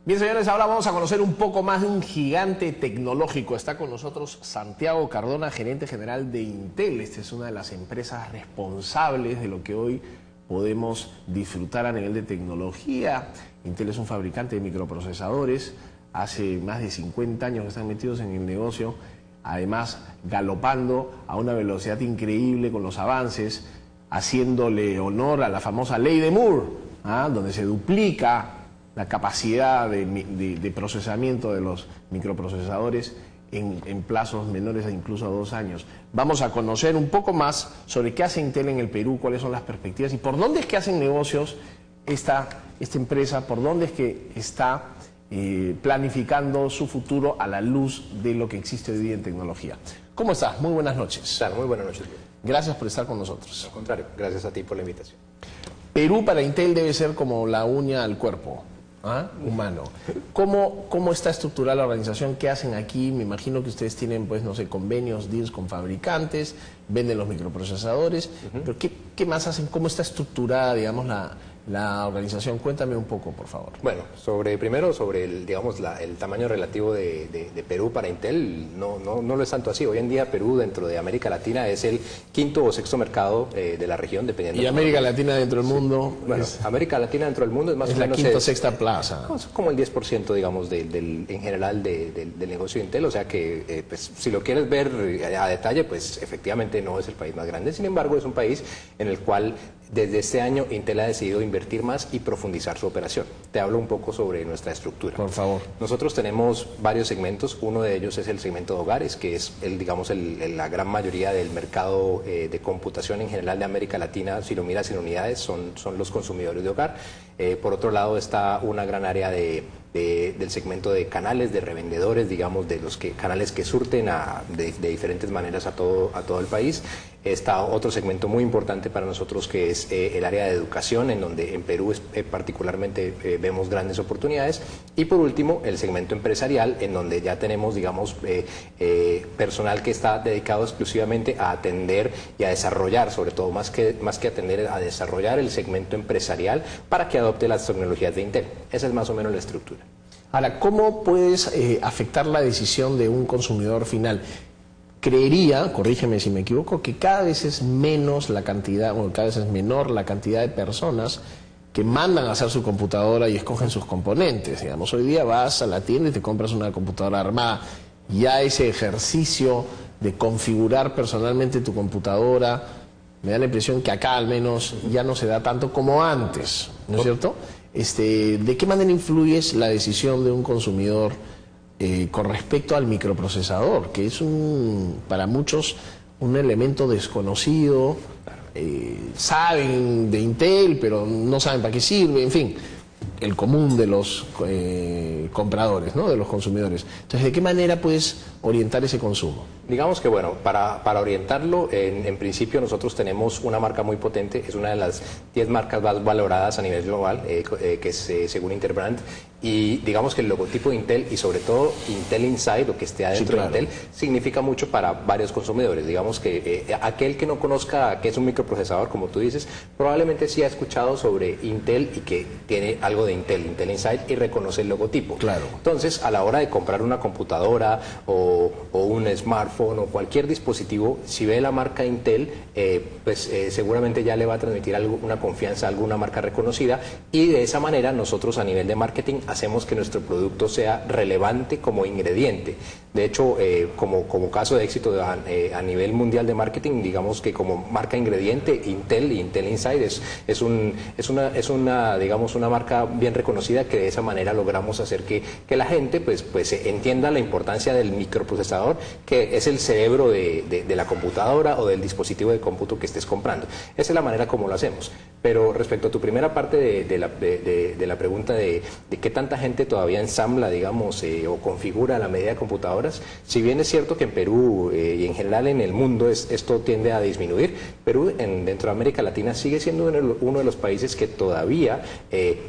Bien, señores, ahora vamos a conocer un poco más de un gigante tecnológico. Está con nosotros Santiago Cardona, gerente general de Intel. Esta es una de las empresas responsables de lo que hoy podemos disfrutar a nivel de tecnología. Intel es un fabricante de microprocesadores. Hace más de 50 años que están metidos en el negocio. Además, galopando a una velocidad increíble con los avances, haciéndole honor a la famosa ley de Moore, donde se duplica la capacidad de procesamiento de los microprocesadores en plazos menores a incluso a 2 años. Vamos a conocer un poco más sobre qué hace Intel en el Perú, cuáles son las perspectivas y por dónde es que hacen negocios esta empresa, por dónde es que está planificando su futuro a la luz de lo que existe hoy día en tecnología. ¿Cómo estás? Muy buenas noches. Claro, muy buenas noches. Gracias por estar con nosotros. Al contrario, gracias a ti por la invitación. Perú para Intel debe ser como la uña al cuerpo humano. ¿Cómo está estructurada la organización? ¿Qué hacen aquí? Me imagino que ustedes tienen, pues, no sé, convenios, deals con fabricantes, venden los microprocesadores, pero ¿qué más hacen? ¿Cómo está estructurada, digamos, la organización? Cuéntame un poco, por favor. Bueno, primero sobre el tamaño relativo de Perú para Intel, no lo es tanto así. Hoy en día Perú dentro de América Latina es el quinto o sexto mercado de la región, dependiendo. Y América Latina dentro del mundo. Sí. Bueno, América Latina dentro del mundo es más o menos la quinta o sexta plaza. Como el 10%, digamos, en general del negocio de Intel. O sea que, pues, si lo quieres ver a detalle, pues efectivamente no es el país más grande. Sin embargo, es un país en el cual desde este año Intel ha decidido invertir más y profundizar su operación. Te hablo un poco sobre nuestra estructura. Por favor. Nosotros tenemos varios segmentos. Uno de ellos es el segmento de hogares, que es la gran mayoría del mercado de computación en general de América Latina. Si lo miras en unidades, son los consumidores de hogar. Por otro lado está una gran área del segmento de canales, de revendedores, digamos, de los canales que surten de diferentes maneras a todo el país. Está otro segmento muy importante para nosotros que es el área de educación, en donde en Perú particularmente vemos grandes oportunidades. Y por último, el segmento empresarial, en donde ya tenemos, digamos, personal que está dedicado exclusivamente a atender y a desarrollar, sobre todo más que atender, a desarrollar el segmento empresarial para que adopte las tecnologías de Intel. Esa es más o menos la estructura. Ahora, ¿cómo puedes afectar la decisión de un consumidor final? Creería, corrígeme si me equivoco, que cada vez es menos la cantidad, o cada vez es menor la cantidad de personas que mandan a hacer su computadora y escogen sus componentes. Digamos, hoy día vas a la tienda y te compras una computadora armada. Ya ese ejercicio de configurar personalmente tu computadora, me da la impresión que acá al menos ya no se da tanto como antes, ¿no es cierto? ¿De qué manera influye la decisión de un consumidor con respecto al microprocesador, que es para muchos un elemento desconocido? Saben de Intel, pero no saben para qué sirve, en fin, el común de los compradores, ¿no? De los consumidores. Entonces, ¿de qué manera puedes orientar ese consumo? Digamos que, bueno, para orientarlo, en principio nosotros tenemos una marca muy potente, es una de las 10 marcas más valoradas a nivel global, que es según Interbrand, y digamos que el logotipo de Intel y sobre todo Intel Inside, lo que esté adentro de Intel, significa mucho para varios consumidores. Digamos que aquel que no conozca qué es un microprocesador, como tú dices, probablemente sí ha escuchado sobre Intel y que tiene algo de Intel Inside y reconoce el logotipo. Claro. Entonces, a la hora de comprar una computadora o un smartphone o cualquier dispositivo, si ve la marca Intel, seguramente ya le va a transmitir una confianza a alguna marca reconocida, y de esa manera nosotros a nivel de marketing hacemos que nuestro producto sea relevante como ingrediente. De hecho, como caso de éxito a nivel mundial de marketing, digamos que como marca ingrediente, Intel y Intel Inside es una marca bien reconocida, que de esa manera logramos hacer que la gente pues entienda la importancia del microprocesador, que es el cerebro de la computadora o del dispositivo de cómputo que estés comprando. Esa es la manera como lo hacemos. Pero respecto a tu primera parte de la pregunta de qué tanta gente todavía ensambla, digamos, o configura la medida de computadora, computadoras. Si bien es cierto que en Perú y en general en el mundo esto tiende a disminuir, Perú dentro de América Latina sigue siendo uno de los países que todavía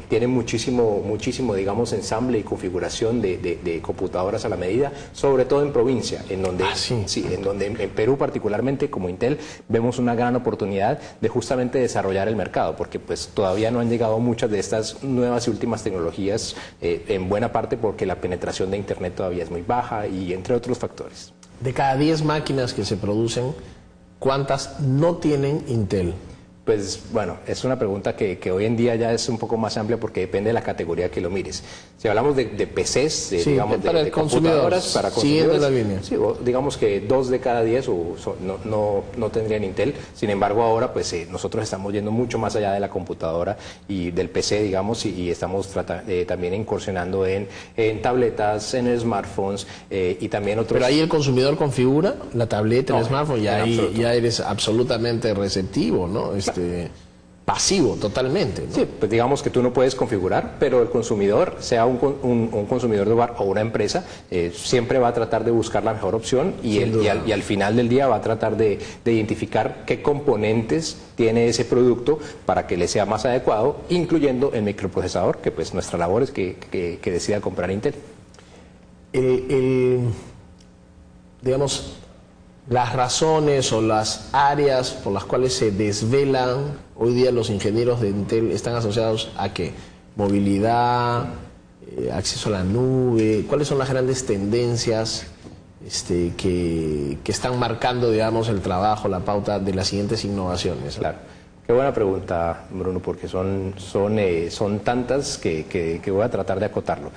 tiene muchísimo, digamos, ensamble y configuración de computadoras a la medida, sobre todo en provincia, en donde, en donde en Perú particularmente como Intel vemos una gran oportunidad de justamente desarrollar el mercado, porque pues todavía no han llegado muchas de estas nuevas y últimas tecnologías, en buena parte porque la penetración de Internet todavía es muy baja y entre otros factores. De cada 10 máquinas que se producen, ¿cuántas no tienen Intel? Pues bueno, es una pregunta que hoy en día ya es un poco más amplia porque depende de la categoría que lo mires. Si hablamos de PCs, digamos de computadoras para consumidores, la línea. Sí, digamos que 2 de cada 10 no tendrían Intel. Sin embargo, ahora pues nosotros estamos yendo mucho más allá de la computadora y del PC, digamos, y estamos también incursionando en tabletas, en smartphones y también otros. Pero ahí el consumidor configura la tableta, el smartphone, y ahí ya eres absolutamente receptivo, ¿no? Pasivo totalmente, ¿no? Sí, pues digamos que tú no puedes configurar, pero el consumidor, sea un consumidor de hogar o una empresa, siempre va a tratar de buscar la mejor opción y al final del día va a tratar de identificar qué componentes tiene ese producto para que le sea más adecuado, incluyendo el microprocesador, que pues nuestra labor es que decida comprar Intel. Digamos, las razones o las áreas por las cuales se desvelan hoy día los ingenieros de Intel están asociados a qué? Movilidad, acceso a la nube. ¿Cuáles son las grandes tendencias que están marcando, digamos, el trabajo, la pauta de las siguientes innovaciones? Claro. Qué buena pregunta, Bruno, porque son tantas que voy a tratar de acotarlo.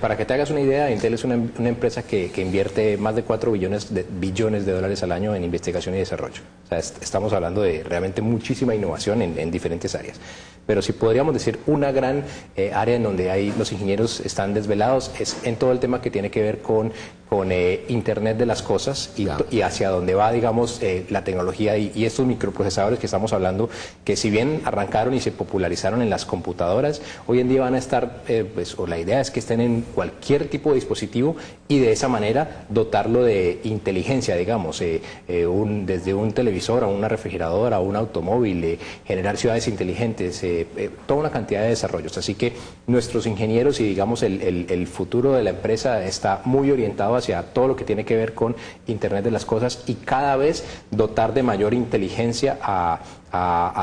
Para que te hagas una idea, Intel es una empresa que invierte más de 4 billones de dólares al año en investigación y desarrollo. O sea, estamos hablando de realmente muchísima innovación en diferentes áreas. Pero si podríamos decir una gran área en donde los ingenieros están desvelados es en todo el tema que tiene que ver con Internet de las cosas y hacia dónde va, digamos, la tecnología y estos microprocesadores que estamos hablando, que si bien arrancaron y se popularizaron en las computadoras, hoy en día van a estar, o la idea es que estén en cualquier tipo de dispositivo y de esa manera dotarlo de inteligencia, digamos, desde un televisor a una refrigeradora, a un automóvil, generar ciudades inteligentes, toda una cantidad de desarrollos. Así que nuestros ingenieros y digamos el futuro de la empresa está muy orientado hacia todo lo que tiene que ver con Internet de las cosas y cada vez dotar de mayor inteligencia a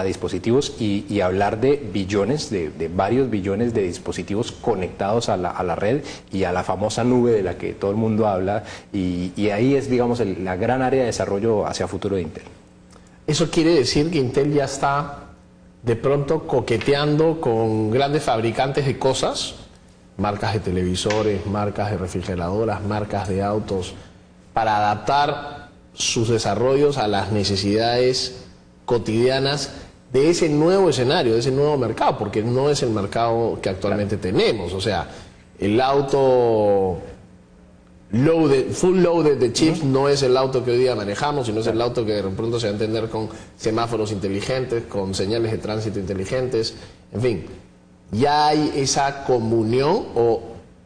dispositivos y hablar de billones, de varios billones de dispositivos conectados a la red y a la famosa nube de la que todo el mundo habla y ahí es, digamos, la gran área de desarrollo hacia futuro de Intel. ¿Eso quiere decir que Intel ya está de pronto coqueteando con grandes fabricantes de cosas, marcas de televisores, marcas de refrigeradoras, marcas de autos, para adaptar sus desarrollos a las necesidades cotidianas de ese nuevo escenario, de ese nuevo mercado? Porque no es el mercado que actualmente tenemos. O sea, el auto full loaded de chips no es el auto que hoy día manejamos, sino es el auto que de pronto se va a entender con semáforos inteligentes, con señales de tránsito inteligentes, en fin. ¿Ya hay esa comunión o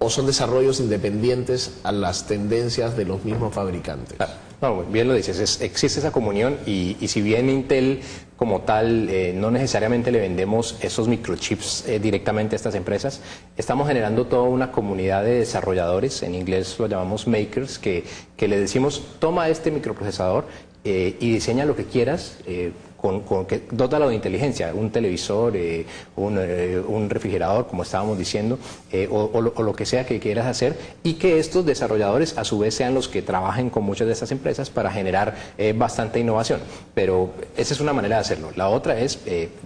son desarrollos independientes a las tendencias de los mismos fabricantes? No, bien lo dices, existe esa comunión y si bien Intel como tal no necesariamente le vendemos esos microchips directamente a estas empresas, estamos generando toda una comunidad de desarrolladores, en inglés lo llamamos makers, que le decimos toma este microprocesador y diseña lo que quieras, dótalo de inteligencia, un televisor, un refrigerador, como estábamos diciendo, o lo que sea que quieras hacer, y que estos desarrolladores a su vez sean los que trabajen con muchas de estas empresas para generar bastante innovación. Pero esa es una manera de hacerlo. La otra es,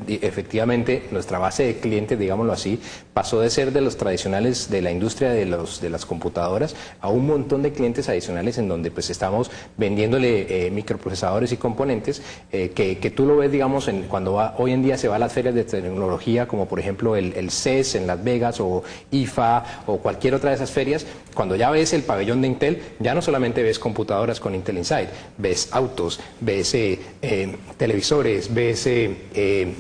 efectivamente, nuestra base de clientes, digámoslo así, pasó de ser de los tradicionales de la industria de las computadoras a un montón de clientes adicionales en donde pues estamos vendiéndole microprocesadores y componentes que tú lo ves, digamos, cuando hoy en día se va a las ferias de tecnología, como por ejemplo el CES en Las Vegas o IFA o cualquier otra de esas ferias, cuando ya ves el pabellón de Intel, ya no solamente ves computadoras con Intel Inside, ves autos, ves televisores, ves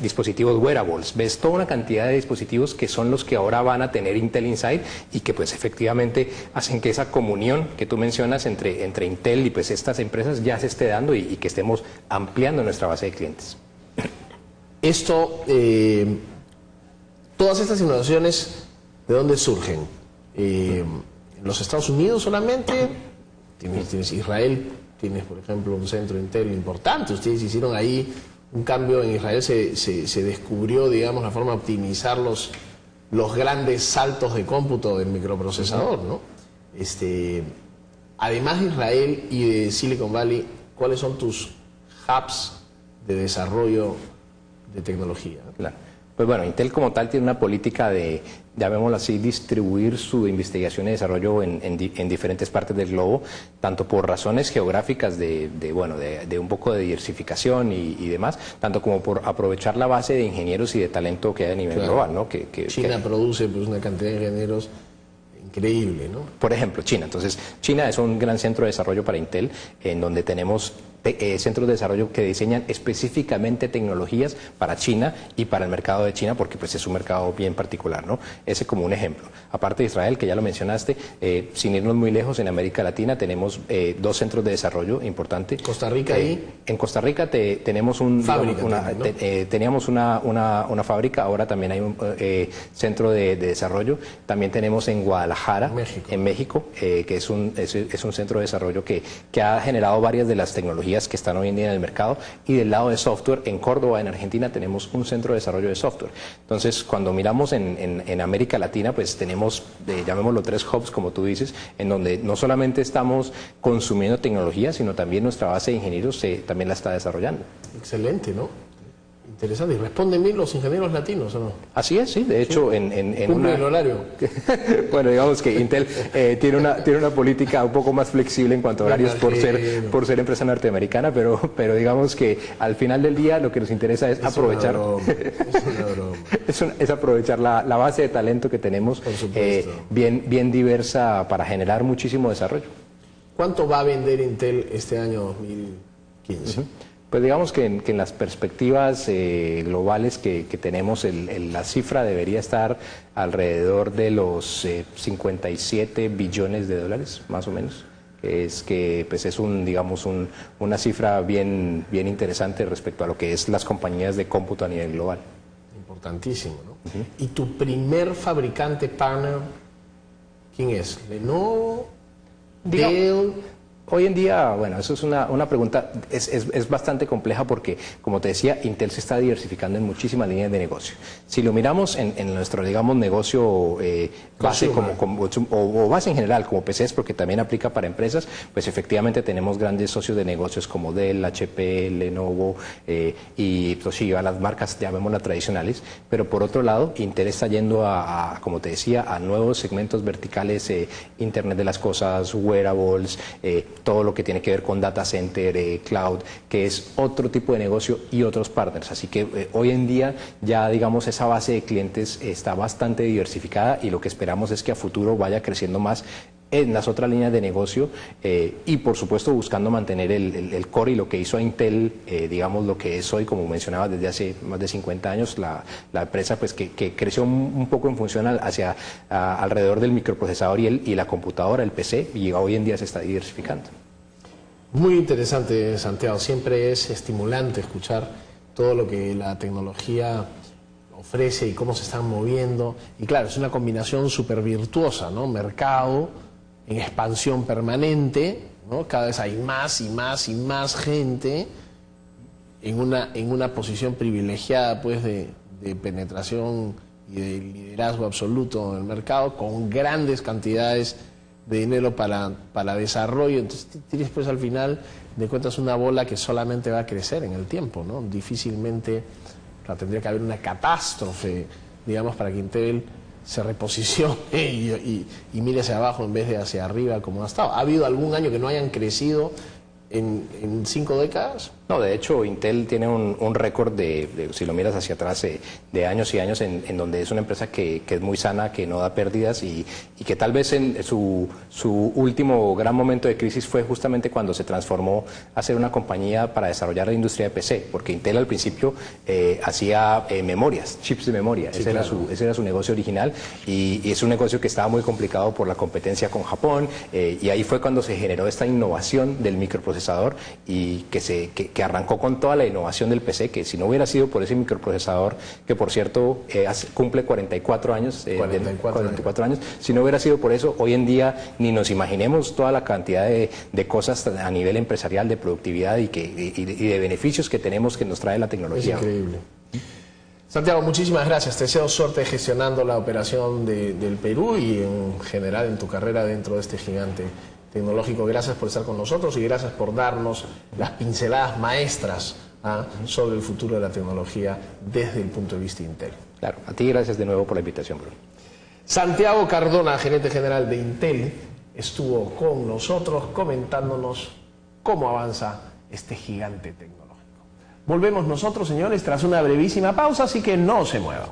dispositivos wearables, ves toda una cantidad de dispositivos que son los que ahora van a tener Intel Inside y que pues efectivamente hacen que esa comunión que tú mencionas entre Intel y pues estas empresas ya se esté dando y que estemos ampliando nuestra base de clientes. Esto, todas estas innovaciones, ¿de dónde surgen? ¿En los Estados Unidos solamente? ¿Tienes Israel? Tienes, por ejemplo, un centro Intel importante. Ustedes hicieron ahí un cambio en Israel, se descubrió, digamos, la forma de optimizar los grandes saltos de cómputo del microprocesador, ¿no? Además de Israel y de Silicon Valley, ¿cuáles son tus hubs de desarrollo de tecnología? Claro. Pues bueno, Intel como tal tiene una política de, llamémoslo así, distribuir su investigación y desarrollo en diferentes partes del globo, tanto por razones geográficas de un poco de diversificación y demás, tanto como por aprovechar la base de ingenieros y de talento que hay a nivel global, ¿no? China produce pues una cantidad de ingenieros increíble, ¿no? Por ejemplo, China. Entonces, China es un gran centro de desarrollo para Intel, en donde tenemos centros de desarrollo que diseñan específicamente tecnologías para China y para el mercado de China, porque pues es un mercado bien particular, ¿no? Ese como un ejemplo. Aparte de Israel, que ya lo mencionaste, sin irnos muy lejos, en América Latina tenemos 2 centros de desarrollo importantes. ¿Costa Rica ahí? En Costa Rica teníamos teníamos una fábrica, ahora también hay un centro de desarrollo. También tenemos en Guadalajara, en México, que es un centro de desarrollo que ha generado varias de las tecnologías que están hoy en día en el mercado, y del lado de software, en Córdoba, en Argentina, tenemos un centro de desarrollo de software. Entonces, cuando miramos en América Latina, pues tenemos, llamémoslo 3 hubs, como tú dices, en donde no solamente estamos consumiendo tecnología, sino también nuestra base de ingenieros también la está desarrollando. Excelente, ¿no? Interesante. ¿Y responden bien los ingenieros latinos o no? Así es, sí. De hecho, ¿Cumple el horario? Bueno, digamos que Intel tiene una política un poco más flexible en cuanto a horarios por ser empresa norteamericana, pero digamos que al final del día lo que nos interesa es aprovechar es aprovechar la base de talento que tenemos, bien diversa, para generar muchísimo desarrollo. ¿Cuánto va a vender Intel este año 2015? Pues digamos que en las perspectivas globales que tenemos, la cifra debería estar alrededor de los 57 billones de dólares, más o menos. Es que pues es una cifra bien interesante respecto a lo que es las compañías de cómputo a nivel global. Importantísimo, ¿no? ¿Y tu primer fabricante partner quién es? ¿Lenovo? ¿Dell? Hoy en día, bueno, eso es una pregunta, es bastante compleja porque, como te decía, Intel se está diversificando en muchísimas líneas de negocio. Si lo miramos en nuestro, digamos, negocio base o base en general, como PCs, porque también aplica para empresas, pues efectivamente tenemos grandes socios de negocios como Dell, HP, Lenovo y Toshiba, las marcas, llamémoslas tradicionales, pero por otro lado, Intel está yendo como te decía, a nuevos segmentos verticales, Internet de las cosas, wearables, todo lo que tiene que ver con data center, cloud, que es otro tipo de negocio y otros partners. Así que hoy en día ya, digamos, esa base de clientes está bastante diversificada y lo que esperamos es que a futuro vaya creciendo más en las otras líneas de negocio y por supuesto buscando mantener el core y lo que hizo a Intel, digamos, lo que es hoy, como mencionaba, desde hace más de 50 años, la empresa pues que creció un poco en función hacia alrededor del microprocesador y la computadora, el PC, y hoy en día se está diversificando. Muy interesante, Santiago. Siempre es estimulante escuchar todo lo que la tecnología ofrece y cómo se están moviendo. Y claro, es una combinación súper virtuosa, ¿no? Mercado en expansión permanente, ¿no? Cada vez hay más y más y más gente en una posición privilegiada, pues, de penetración y de liderazgo absoluto en el mercado, con grandes cantidades de dinero para desarrollo. Entonces tienes, pues, al final de cuentas una bola que solamente va a crecer en el tiempo, ¿no? Difícilmente, o sea, tendría que haber una catástrofe, digamos, para que Intel se reposicione y mire hacia abajo en vez de hacia arriba como ha estado. ¿Ha habido algún año que no hayan crecido en 5 décadas? No, de hecho, Intel tiene un récord si lo miras hacia atrás, de años y años en donde es una empresa que es muy sana, que no da pérdidas y que tal vez en su último gran momento de crisis fue justamente cuando se transformó a ser una compañía para desarrollar la industria de PC, porque Intel al principio hacía memorias, chips de memoria, sí, ese era su negocio original y es un negocio que estaba muy complicado por la competencia con Japón y ahí fue cuando se generó esta innovación del microprocesador y que arrancó con toda la innovación del PC, que si no hubiera sido por ese microprocesador, que por cierto cumple 44 años, 44 años, si no hubiera sido por eso, hoy en día ni nos imaginemos toda la cantidad de cosas a nivel empresarial, de productividad y de beneficios que tenemos que nos trae la tecnología. Es increíble. Santiago, muchísimas gracias. Te deseo suerte gestionando la operación del Perú y en general en tu carrera dentro de este gigante tecnológico. Gracias por estar con nosotros y gracias por darnos las pinceladas maestras sobre el futuro de la tecnología desde el punto de vista Intel. Claro, a ti gracias de nuevo por la invitación, Bruno. Santiago Cardona, gerente general de Intel, estuvo con nosotros comentándonos cómo avanza este gigante tecnológico. Volvemos nosotros, señores, tras una brevísima pausa, así que no se muevan.